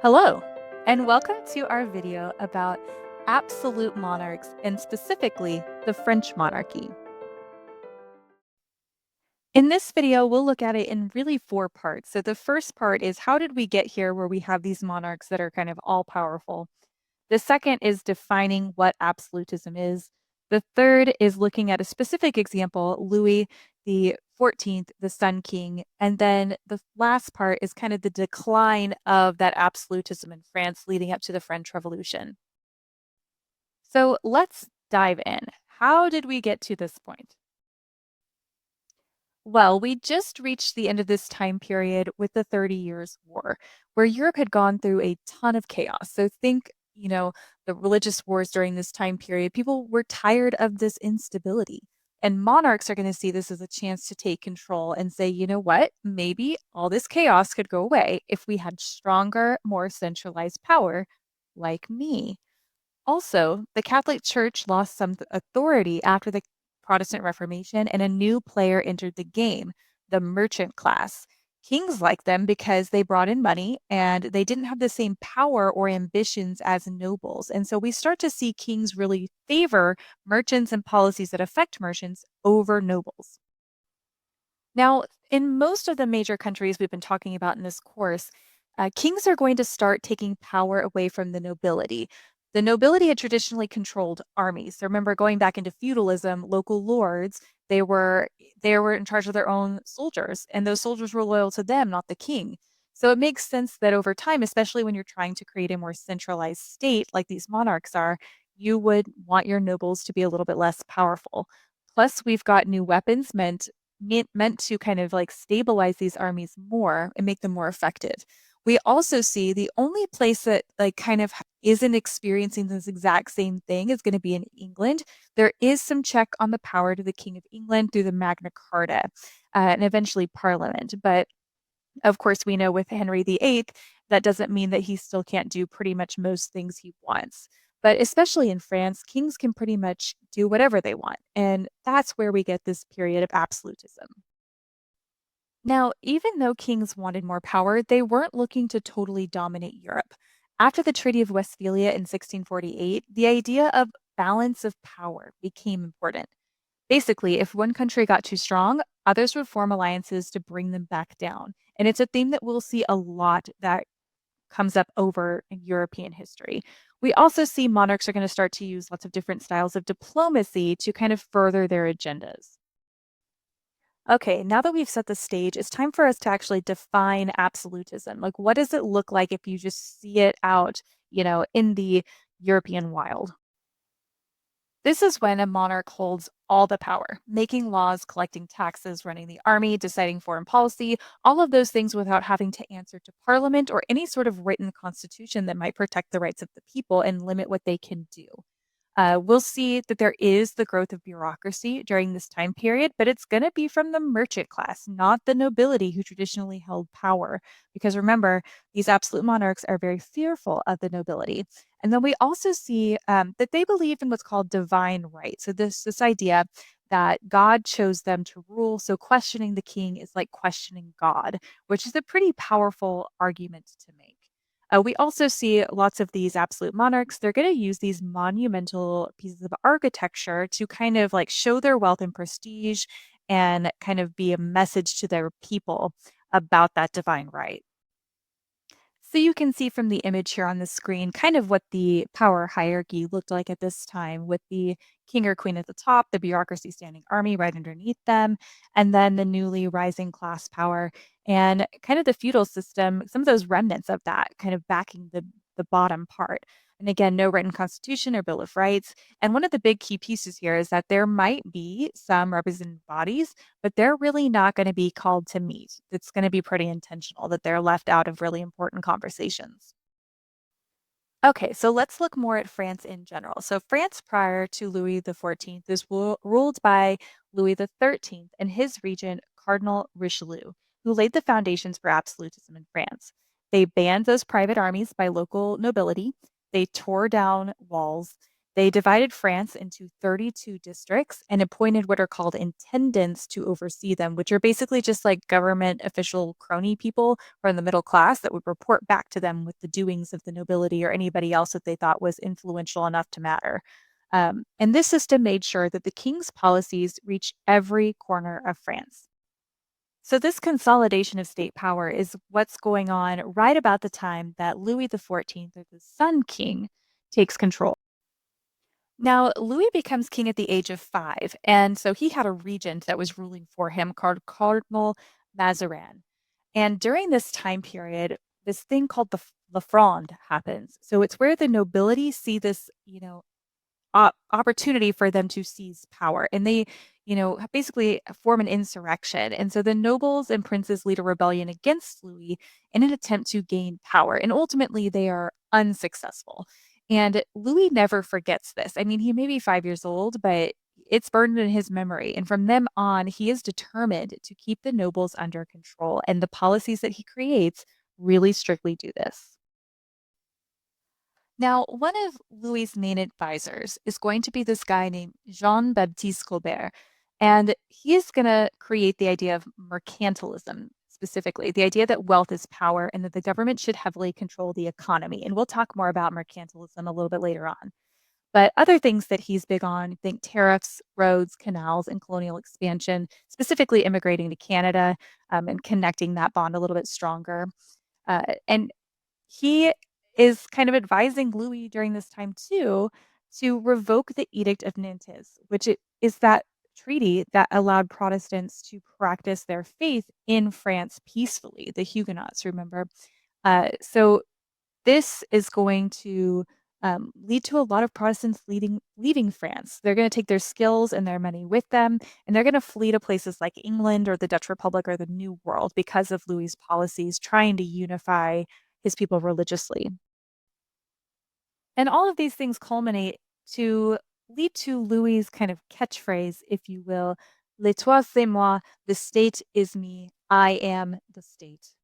Hello, and welcome to our video about absolute monarchs and specifically the French monarchy. In this video, we'll look at it in really four parts. So the first part is how did we get here where we have these monarchs that are kind of all powerful? The second is defining what absolutism is. The third is looking at a specific example, Louis the 14th, the Sun King. And then the last part is kind of the decline of that absolutism in France leading up to the French Revolution. So let's dive in. How did we get to this point? Well, we just reached the end of this time period with the 30 Years' War, where Europe had gone through a ton of chaos. So think, the religious wars during this time period. People were tired of this instability. And monarchs are going to see this as a chance to take control and say, you know what? Maybe all this chaos could go away if we had stronger, more centralized power like me. Also, the Catholic Church lost some authority after the Protestant Reformation, and a new player entered the game, the merchant class. Kings liked them because they brought in money and they didn't have the same power or ambitions as nobles. And so we start to see kings really favor merchants and policies that affect merchants over nobles. Now, in most of the major countries we've been talking about in this course, kings are going to start taking power away from the nobility. The nobility had traditionally controlled armies. So remember, going back into feudalism, local lords, they were in charge of their own soldiers, and those soldiers were loyal to them, not the king. So it makes sense that over time, especially when you're trying to create a more centralized state like these monarchs are, you would want your nobles to be a little bit less powerful. Plus, we've got new weapons meant to kind of like stabilize these armies more and make them more effective. We also see the only place that like kind of isn't experiencing this exact same thing is going to be in England. There is some check on the power to the King of England through the Magna Carta and eventually Parliament. But of course, we know with Henry VIII, that doesn't mean that he still can't do pretty much most things he wants. But especially in France, kings can pretty much do whatever they want. And that's where we get this period of absolutism. Now, even though kings wanted more power, they weren't looking to totally dominate Europe. After the Treaty of Westphalia in 1648, the idea of balance of power became important. Basically, if one country got too strong, others would form alliances to bring them back down. And it's a theme that we'll see a lot that comes up over in European history. We also see monarchs are going to start to use lots of different styles of diplomacy to kind of further their agendas. Okay, now that we've set the stage, it's time for us to actually define absolutism. Like, what does it look like if you just see it out, in the European wild? This is when a monarch holds all the power, making laws, collecting taxes, running the army, deciding foreign policy, all of those things without having to answer to parliament or any sort of written constitution that might protect the rights of the people and limit what they can do. We'll see that there is the growth of bureaucracy during this time period, but it's going to be from the merchant class, not the nobility who traditionally held power. Because remember, these absolute monarchs are very fearful of the nobility. And then we also see that they believe in what's called divine right. So this idea that God chose them to rule. So questioning the king is like questioning God, which is a pretty powerful argument to make. We also see lots of these absolute monarchs. They're going to use these monumental pieces of architecture to kind of like show their wealth and prestige and kind of be a message to their people about that divine right. So you can see from the image here on the screen kind of what the power hierarchy looked like at this time with the king or queen at the top, the bureaucracy standing army right underneath them, and then the newly rising class power and kind of the feudal system, some of those remnants of that kind of backing the bottom part. And again, no written constitution or Bill of Rights. And one of the big key pieces here is that there might be some representative bodies but they're really not going to be called to meet. It's going to be pretty intentional that they're left out of really important conversations. Okay, so let's look more at France in general. So France prior to Louis XIV is ruled by Louis XIII and his regent, Cardinal Richelieu, who laid the foundations for absolutism in France. They banned those private armies by local nobility. They tore down walls. They divided France into 32 districts and appointed what are called intendants to oversee them, which are basically just like government official crony people from the middle class that would report back to them with the doings of the nobility or anybody else that they thought was influential enough to matter. And this system made sure that the king's policies reached every corner of France. So, this consolidation of state power is what's going on right about the time that Louis XIV, or the Sun King, takes control. Now, Louis becomes king at the age of 5, and so he had a regent that was ruling for him called Cardinal Mazarin. And during this time period, this thing called the Fronde happens. So it's where the nobility see this, opportunity for them to seize power. And they, basically form an insurrection. And so the nobles and princes lead a rebellion against Louis in an attempt to gain power. And ultimately, they are unsuccessful. And Louis never forgets this. I mean, he may be 5 years old, but it's burned in his memory. And from then on, he is determined to keep the nobles under control. And the policies that he creates really strictly do this. Now, one of Louis's main advisors is going to be this guy named Jean-Baptiste Colbert, and he is going to create the idea of mercantilism specifically, the idea that wealth is power and that the government should heavily control the economy. And we'll talk more about mercantilism a little bit later on. But other things that he's big on, think tariffs, roads, canals, and colonial expansion, specifically immigrating to Canada and connecting that bond a little bit stronger. And he is kind of advising Louis during this time too to revoke the Edict of Nantes, which it is that treaty that allowed Protestants to practice their faith in France peacefully, the Huguenots, remember? So this is going to lead to a lot of Protestants leaving France. They're going to take their skills and their money with them, and they're going to flee to places like England or the Dutch Republic or the New World because of Louis's policies trying to unify his people religiously. And all of these things culminate to lead to Louis's kind of catchphrase, if you will, "L'État c'est moi, the state is me, I am the state."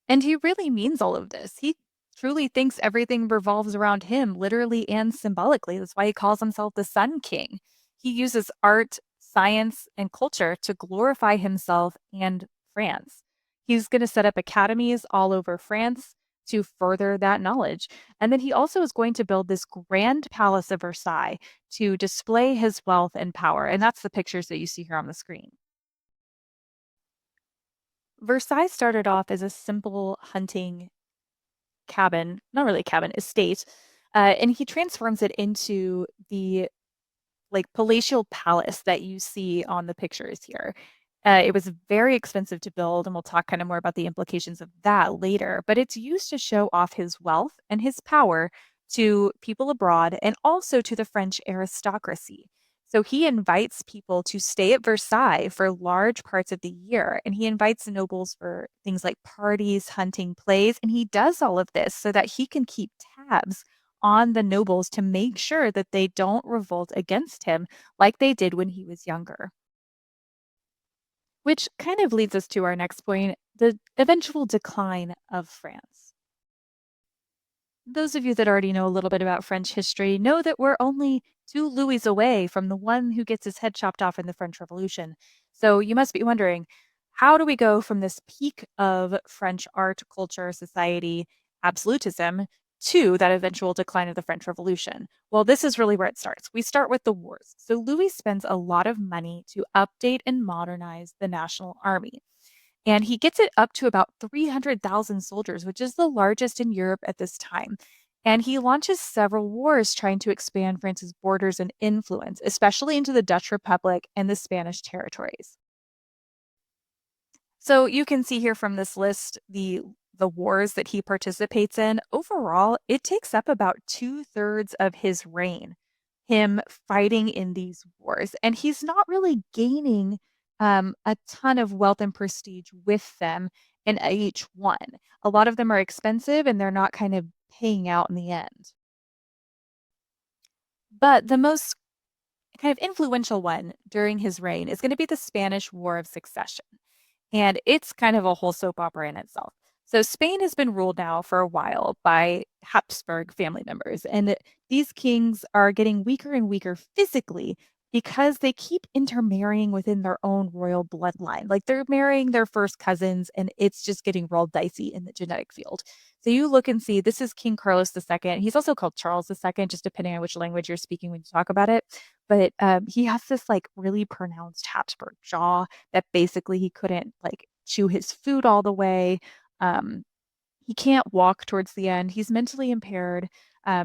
And he really means all of this. He truly thinks everything revolves around him, literally and symbolically. That's why he calls himself the Sun King. He uses art, science, and culture to glorify himself and France. He's going to set up academies all over France to further that knowledge. And then he also is going to build this grand palace of Versailles to display his wealth and power. And that's the pictures that you see here on the screen. Versailles started off as a simple hunting cabin, not really a cabin, estate, and he transforms it into the like palatial palace that you see on the pictures here. It was very expensive to build, and we'll talk kind of more about the implications of that later. But it's used to show off his wealth and his power to people abroad and also to the French aristocracy. So he invites people to stay at Versailles for large parts of the year, and he invites nobles for things like parties, hunting, plays, and he does all of this so that he can keep tabs on the nobles to make sure that they don't revolt against him like they did when he was younger. Which kind of leads us to our next point, the eventual decline of France. Those of you that already know a little bit about French history know that we're only 2 Louis away from the one who gets his head chopped off in the French Revolution. So you must be wondering, how do we go from this peak of French art, culture, society, absolutism to that eventual decline of the French Revolution? Well, this is really where it starts. We start with the wars. So Louis spends a lot of money to update and modernize the national army. And he gets it up to about 300,000 soldiers, which is the largest in Europe at this time. And he launches several wars trying to expand France's borders and influence, especially into the Dutch Republic and the Spanish territories. So you can see here from this list the wars that he participates in. Overall, it takes up about 2/3 of his reign, him fighting in these wars. And he's not really gaining a ton of wealth and prestige with them in each one. A lot of them are expensive and they're not kind of paying out in the end. But the most kind of influential one during his reign is going to be the Spanish War of Succession. And it's kind of a whole soap opera in itself. So Spain has been ruled now for a while by Habsburg family members, and these kings are getting weaker and weaker physically because they keep intermarrying within their own royal bloodline. Like they're marrying their first cousins, and it's just getting real dicey in the genetic field. So you look and see this is King Carlos II. He's also called Charles II, just depending on which language you're speaking when you talk about it. But he has this like really pronounced Habsburg jaw that basically he couldn't like chew his food all the way. Um, he can't walk towards the end. He's mentally impaired.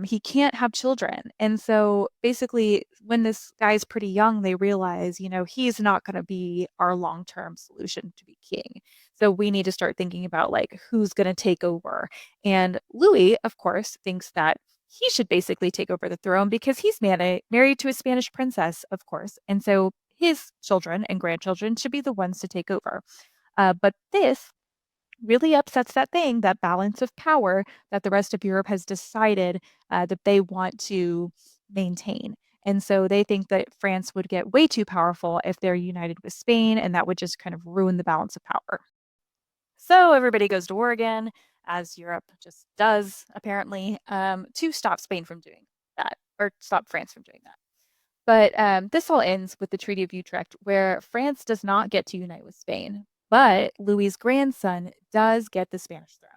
He can't have children. And so basically, when this guy's pretty young, they realize, he's not going to be our long-term solution to be king. So we need to start thinking about like who's going to take over. And Louis, of course, thinks that he should basically take over the throne because he's married to a Spanish princess, of course. And so his children and grandchildren should be the ones to take over. But this really upsets that balance of power that the rest of Europe has decided that they want to maintain. And so they think that France would get way too powerful if they're united with Spain, and that would just kind of ruin the balance of power. So everybody goes to war again, as Europe just does, apparently, to stop Spain from doing that, or stop France from doing that. But this all ends with the Treaty of Utrecht, where France does not get to unite with Spain, but Louis's grandson does get the Spanish throne.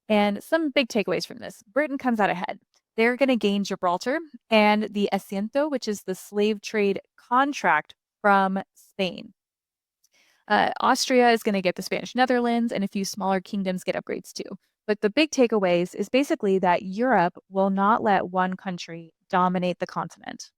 And some big takeaways from this: Britain comes out ahead. They're going to gain Gibraltar and the Asiento, which is the slave trade contract from Spain. Austria is going to get the Spanish Netherlands, and a few smaller kingdoms get upgrades too. But the big takeaways is basically that Europe will not let one country dominate the continent.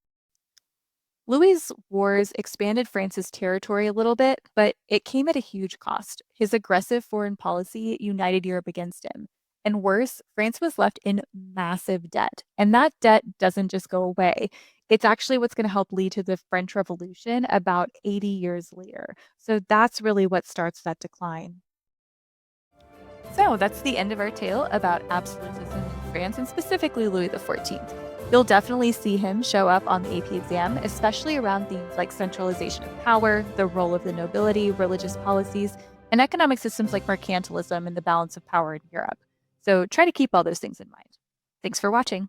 Louis's wars expanded France's territory a little bit, but it came at a huge cost. His aggressive foreign policy united Europe against him. And worse, France was left in massive debt. And that debt doesn't just go away. It's actually what's going to help lead to the French Revolution about 80 years later. So that's really what starts that decline. So that's the end of our tale about absolutism in France and specifically Louis XIV. You'll definitely see him show up on the AP exam, especially around themes like centralization of power, the role of the nobility, religious policies, and economic systems like mercantilism and the balance of power in Europe. So try to keep all those things in mind. Thanks for watching.